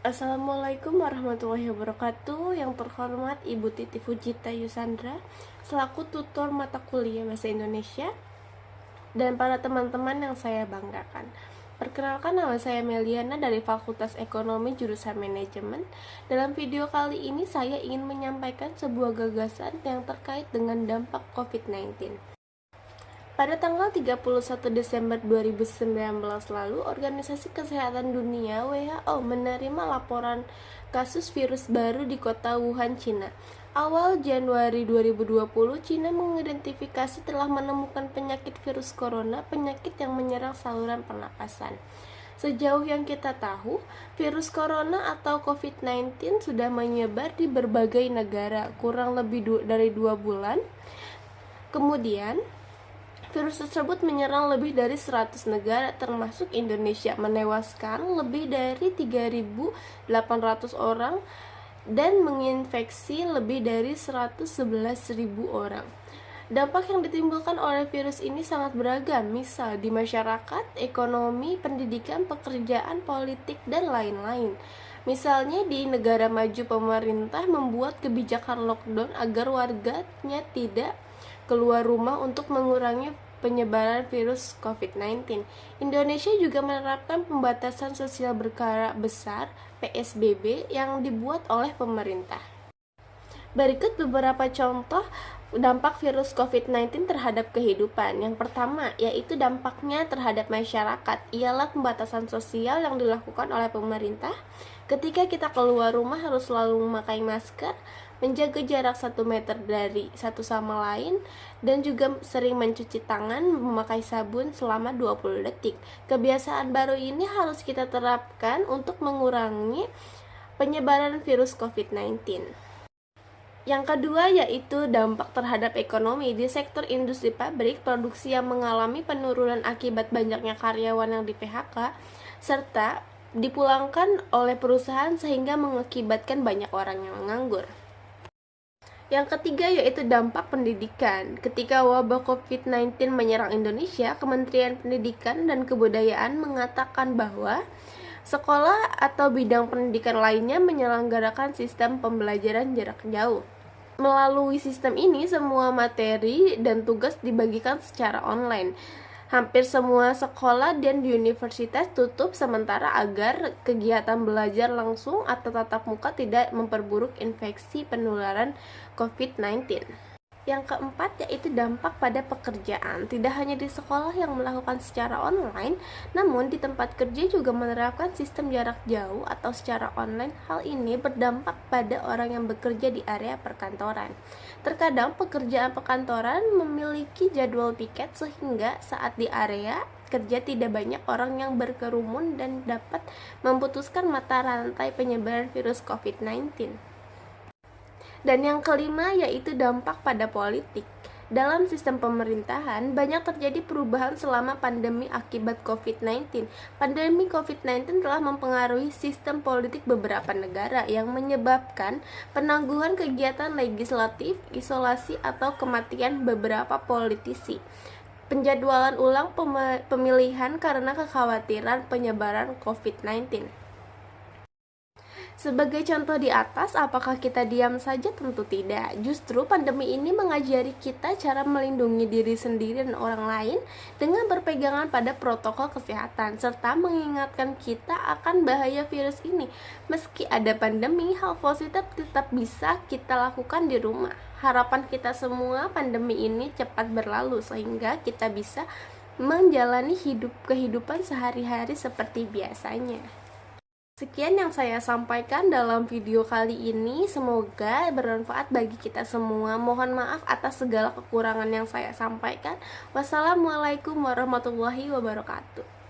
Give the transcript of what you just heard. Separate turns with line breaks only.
Assalamualaikum warahmatullahi wabarakatuh. Yang terhormat Ibu Titi Fujita Yusandra selaku tutor mata kuliah Bahasa Indonesia dan para teman-teman yang saya banggakan. Perkenalkan, nama saya Meliana dari Fakultas Ekonomi Jurusan Manajemen. Dalam video kali ini saya ingin menyampaikan sebuah gagasan yang terkait dengan dampak COVID-19. Pada tanggal 31 Desember 2019 lalu, Organisasi Kesehatan Dunia (WHO) menerima laporan kasus virus baru di kota Wuhan, Cina. Awal Januari 2020, Cina mengidentifikasi telah menemukan penyakit virus corona, penyakit yang menyerang saluran pernapasan. Sejauh yang kita tahu, virus corona atau COVID-19 sudah menyebar di berbagai negara kurang lebih dari 2 bulan. Kemudian, virus tersebut menyerang lebih dari 100 negara termasuk Indonesia, menewaskan lebih dari 3.800 orang dan menginfeksi lebih dari 111.000 orang. Dampak yang ditimbulkan oleh virus ini sangat beragam, misal di masyarakat, ekonomi, pendidikan, pekerjaan, politik, dan lain-lain. Misalnya di negara maju, pemerintah membuat kebijakan lockdown agar warganya tidak keluar rumah untuk mengurangi penyebaran virus COVID-19. Indonesia juga menerapkan pembatasan sosial berskala besar (PSBB) yang dibuat oleh pemerintah. Berikut beberapa contoh dampak virus COVID-19 terhadap kehidupan. Yang pertama, yaitu dampaknya terhadap masyarakat, ialah pembatasan sosial yang dilakukan oleh pemerintah. Ketika kita keluar rumah harus selalu memakai masker, menjaga jarak 1 meter dari satu sama lain, dan juga sering mencuci tangan, memakai sabun selama 20 detik. Kebiasaan baru ini harus kita terapkan untuk mengurangi penyebaran virus COVID-19. Yang kedua yaitu dampak terhadap ekonomi. Di sektor industri pabrik, produksi yang mengalami penurunan akibat banyaknya karyawan yang di-PHK serta dipulangkan oleh perusahaan sehingga mengakibatkan banyak orang yang menganggur. Yang ketiga yaitu dampak pendidikan. Ketika wabah COVID-19 menyerang Indonesia, Kementerian Pendidikan dan Kebudayaan mengatakan bahwa sekolah atau bidang pendidikan lainnya menyelenggarakan sistem pembelajaran jarak jauh. Melalui sistem ini, semua materi dan tugas dibagikan secara online. Hampir semua sekolah dan universitas tutup sementara agar kegiatan belajar langsung atau tatap muka tidak memperburuk infeksi penularan COVID-19. Yang keempat yaitu dampak pada pekerjaan. Tidak hanya di sekolah yang melakukan secara online, namun di tempat kerja juga menerapkan sistem jarak jauh atau secara online. Hal ini berdampak pada orang yang bekerja di area perkantoran. Terkadang pekerjaan perkantoran memiliki jadwal piket sehingga saat di area kerja tidak banyak orang yang berkerumun dan dapat memutuskan mata rantai penyebaran virus COVID-19. Dan yang kelima yaitu dampak pada politik. Dalam sistem pemerintahan, banyak terjadi perubahan selama pandemi akibat COVID-19. Pandemi COVID-19 telah mempengaruhi sistem politik beberapa negara yang menyebabkan penangguhan kegiatan legislatif, isolasi, atau kematian beberapa politisi. Penjadwalan ulang pemilihan karena kekhawatiran penyebaran COVID-19. Sebagai contoh di atas, apakah kita diam saja? Tentu tidak. Justru pandemi ini mengajari kita cara melindungi diri sendiri dan orang lain dengan berpegangan pada protokol kesehatan, serta mengingatkan kita akan bahaya virus ini. Meski ada pandemi, hal positif tetap bisa kita lakukan di rumah. Harapan kita semua pandemi ini cepat berlalu sehingga kita bisa menjalani kehidupan sehari-hari seperti biasanya. Sekian yang saya sampaikan dalam video kali ini, semoga bermanfaat bagi kita semua. Mohon maaf atas segala kekurangan yang saya sampaikan. Wassalamualaikum warahmatullahi wabarakatuh.